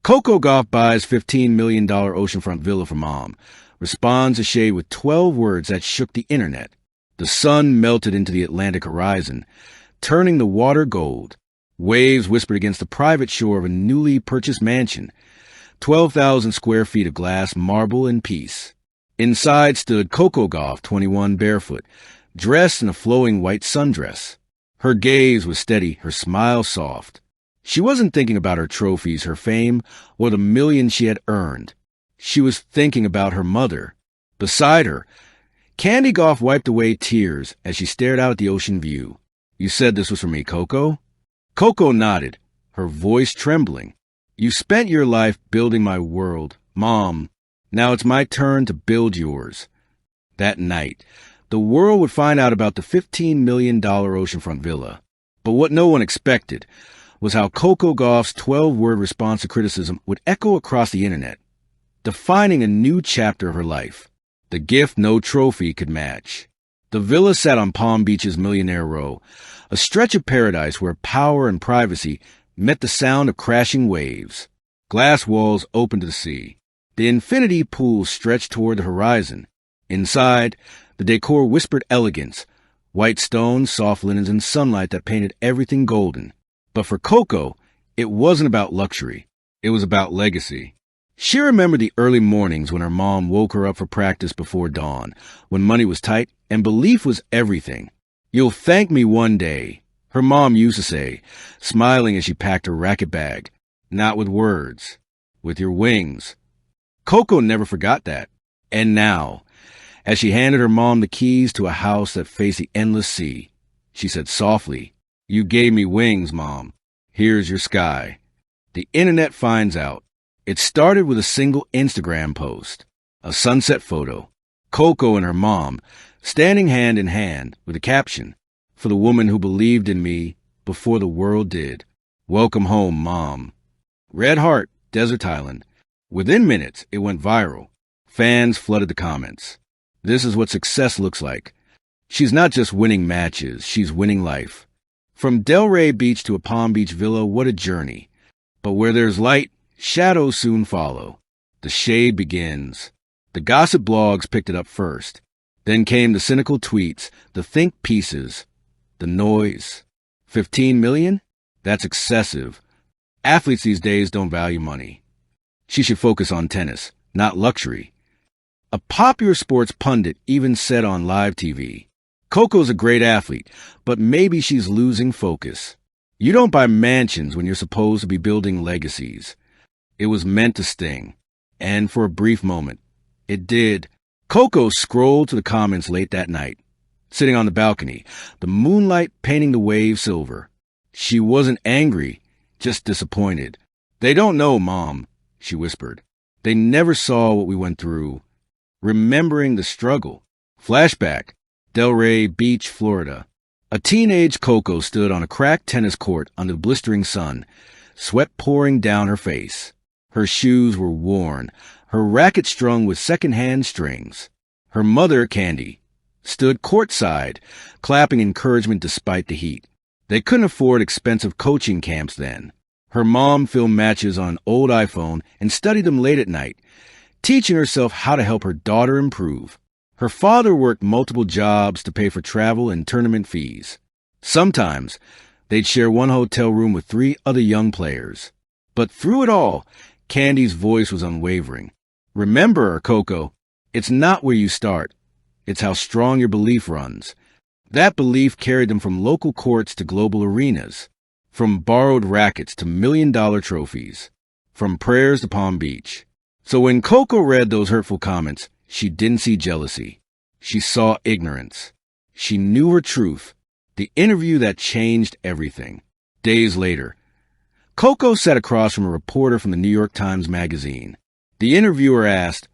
Coco Gauff buys $15 million oceanfront villa for mom. Responds a shade with 12 words that shook the internet. The sun melted into the Atlantic horizon, turning the water gold. Waves whispered against the private shore of a newly purchased mansion. 12,000 square feet of glass, marble, and peace. Inside stood Coco Gauff, 21, barefoot, dressed in a flowing white sundress. Her gaze was steady, her smile soft. She wasn't thinking about her trophies, her fame, or the millions she had earned. She was thinking about her mother. Beside her, Candy Gauff wiped away tears as she stared out at the ocean view. "You said this was for me, Coco?" Coco nodded, her voice trembling. "You spent your life building my world, Mom. Now it's my turn to build yours." That night, the world would find out about the $15 million oceanfront villa. But what no one expected was how Coco Gauff's 12-word response to criticism would echo across the internet, defining a new chapter of her life, the gift no trophy could match. The villa sat on Palm Beach's Millionaire Row, a stretch of paradise where power and privacy met the sound of crashing waves. Glass walls opened to the sea. The infinity pool stretched toward the horizon. Inside, the decor whispered elegance, white stones, soft linens, and sunlight that painted everything golden. But for Coco, it wasn't about luxury. It was about legacy. She remembered the early mornings when her mom woke her up for practice before dawn, when money was tight and belief was everything. "You'll thank me one day," her mom used to say, smiling as she packed her racket bag. "Not with words, with your wings." Coco never forgot that. And now, as she handed her mom the keys to a house that faced the endless sea, she said softly, "You gave me wings, Mom. Here's your sky." The internet finds out. It started with a single Instagram post, a sunset photo, Coco and her mom, standing hand in hand with a caption, "For the woman who believed in me before the world did. Welcome home, Mom." Red Heart, Desert Island. Within minutes, it went viral. Fans flooded the comments. This is what success looks like. She's not just winning matches, she's winning life. From Delray Beach to a Palm Beach villa, what a journey. But where there's light, shadows soon follow. The shade begins. The gossip blogs picked it up first. Then came the cynical tweets, the think pieces, the noise. 15 million? That's excessive. Athletes these days don't value money. She should focus on tennis, not luxury. A popular sports pundit even said on live TV, "Coco's a great athlete, but maybe she's losing focus." You don't buy mansions when you're supposed to be building legacies. It was meant to sting. And for a brief moment, it did. Coco scrolled to the comments late that night, sitting on the balcony, the moonlight painting the waves silver. She wasn't angry, just disappointed. "They don't know, Mom," she whispered. "They never saw what we went through." Remembering the struggle. Flashback. Delray Beach, Florida. A teenage Coco stood on a cracked tennis court under the blistering sun, sweat pouring down her face. Her shoes were worn, her racket strung with second-hand strings. Her mother, Candy, stood courtside, clapping encouragement despite the heat. They couldn't afford expensive coaching camps then. Her mom filmed matches on an old iPhone and studied them late at night, teaching herself how to help her daughter improve. Her father worked multiple jobs to pay for travel and tournament fees. Sometimes, they'd share one hotel room with 3 other young players. But through it all, Candy's voice was unwavering. "Remember, Coco, it's not where you start. It's how strong your belief runs." That belief carried them from local courts to global arenas, from borrowed rackets to million-dollar trophies, from prayers to Palm Beach. So when Coco read those hurtful comments, she didn't see jealousy. She saw ignorance. She knew her truth, the interview that changed everything. Days later, Coco sat across from a reporter from the New York Times Magazine. The interviewer asked,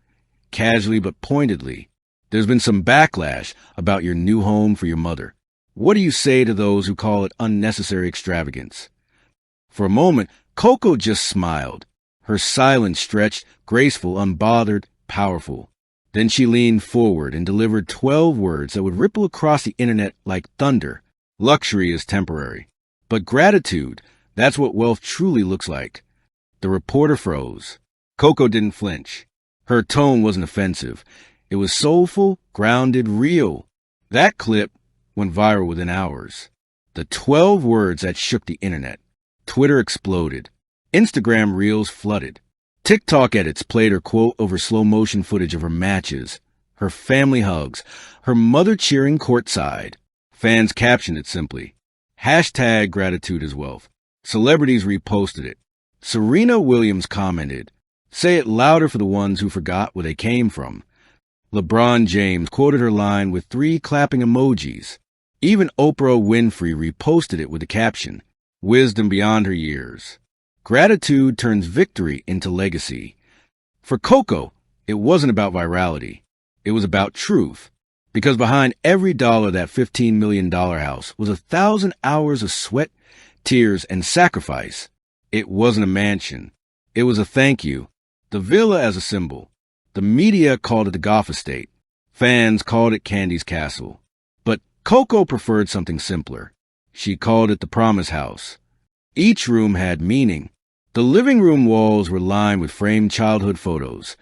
casually but pointedly, "There's been some backlash about your new home for your mother. What do you say to those who call it unnecessary extravagance?" For a moment, Coco just smiled. Her silence stretched, graceful, unbothered, powerful. Then she leaned forward and delivered 12 words that would ripple across the internet like thunder. "Luxury is temporary. But gratitude, that's what wealth truly looks like." The reporter froze. Coco didn't flinch. Her tone wasn't offensive. It was soulful, grounded, real. That clip went viral within hours. The 12 words that shook the internet. Twitter exploded. Instagram reels flooded. TikTok edits played her quote over slow-motion footage of her matches, her family hugs, her mother cheering courtside. Fans captioned it simply, #gratitude is wealth. Celebrities reposted it. Serena Williams commented, "Say it louder for the ones who forgot where they came from." LeBron James quoted her line with 3 clapping emojis. Even Oprah Winfrey reposted it with the caption, "Wisdom beyond her years." Gratitude turns victory into legacy. For Coco, it wasn't about virality. It was about truth. Because behind every dollar of that $15 million house was 1,000 hours of sweat, tears, and sacrifice. It wasn't a mansion. It was a thank you. The villa as a symbol. The media called it the Gauff estate. Fans called it Candy's castle. But Coco preferred something simpler. She called it the Promise House. Each room had meaning. The living room walls were lined with framed childhood photos.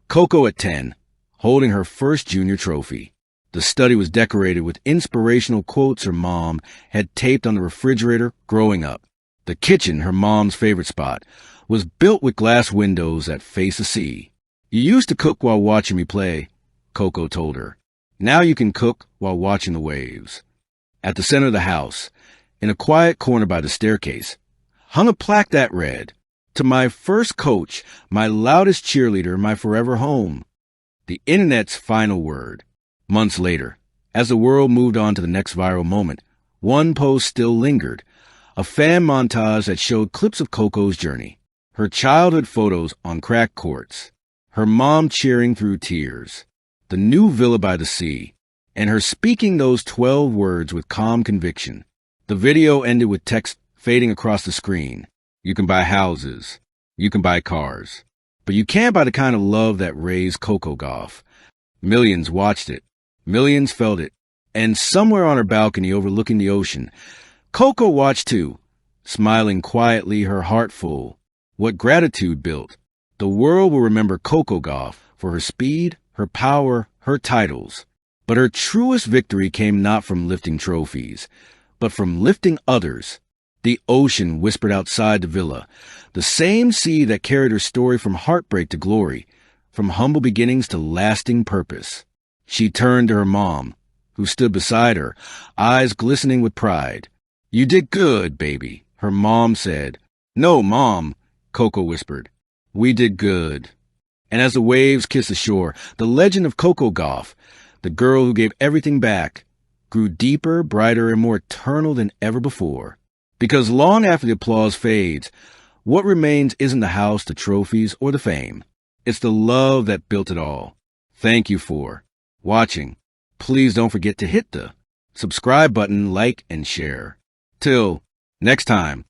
Coco at 10, holding her first junior trophy. The study was decorated with inspirational quotes her mom had taped on the refrigerator growing up. The kitchen, her mom's favorite spot, was built with glass windows that face the sea. "You used to cook while watching me play," Coco told her. "Now you can cook while watching the waves." At the center of the house, in a quiet corner by the staircase, hung a plaque that read, "To my first coach, my loudest cheerleader, my forever home." The internet's final word. Months later, as the world moved on to the next viral moment, one post still lingered. A fan montage that showed clips of Coco's journey. Her childhood photos on cracked courts. Her mom cheering through tears. The new villa by the sea. And her speaking those 12 words with calm conviction. The video ended with text fading across the screen. "You can buy houses. You can buy cars. But you can't buy the kind of love that raised Coco Gauff." Millions watched it. Millions felt it. And somewhere on her balcony overlooking the ocean, Coco watched too, smiling quietly, her heart full. What gratitude built. The world will remember Coco Gauff for her speed, her power, her titles. But her truest victory came not from lifting trophies, but from lifting others. The ocean whispered outside the villa, the same sea that carried her story from heartbreak to glory, from humble beginnings to lasting purpose. She turned to her mom, who stood beside her, eyes glistening with pride. "You did good, baby," her mom said. "No, Mom," Coco whispered. "We did good." And as the waves kissed the shore, the legend of Coco Gauff, the girl who gave everything back, grew deeper, brighter, and more eternal than ever before. Because long after the applause fades, what remains isn't the house, the trophies, or the fame. It's the love that built it all. Thank you for watching. Please don't forget to hit the subscribe button, like, and share. Till next time.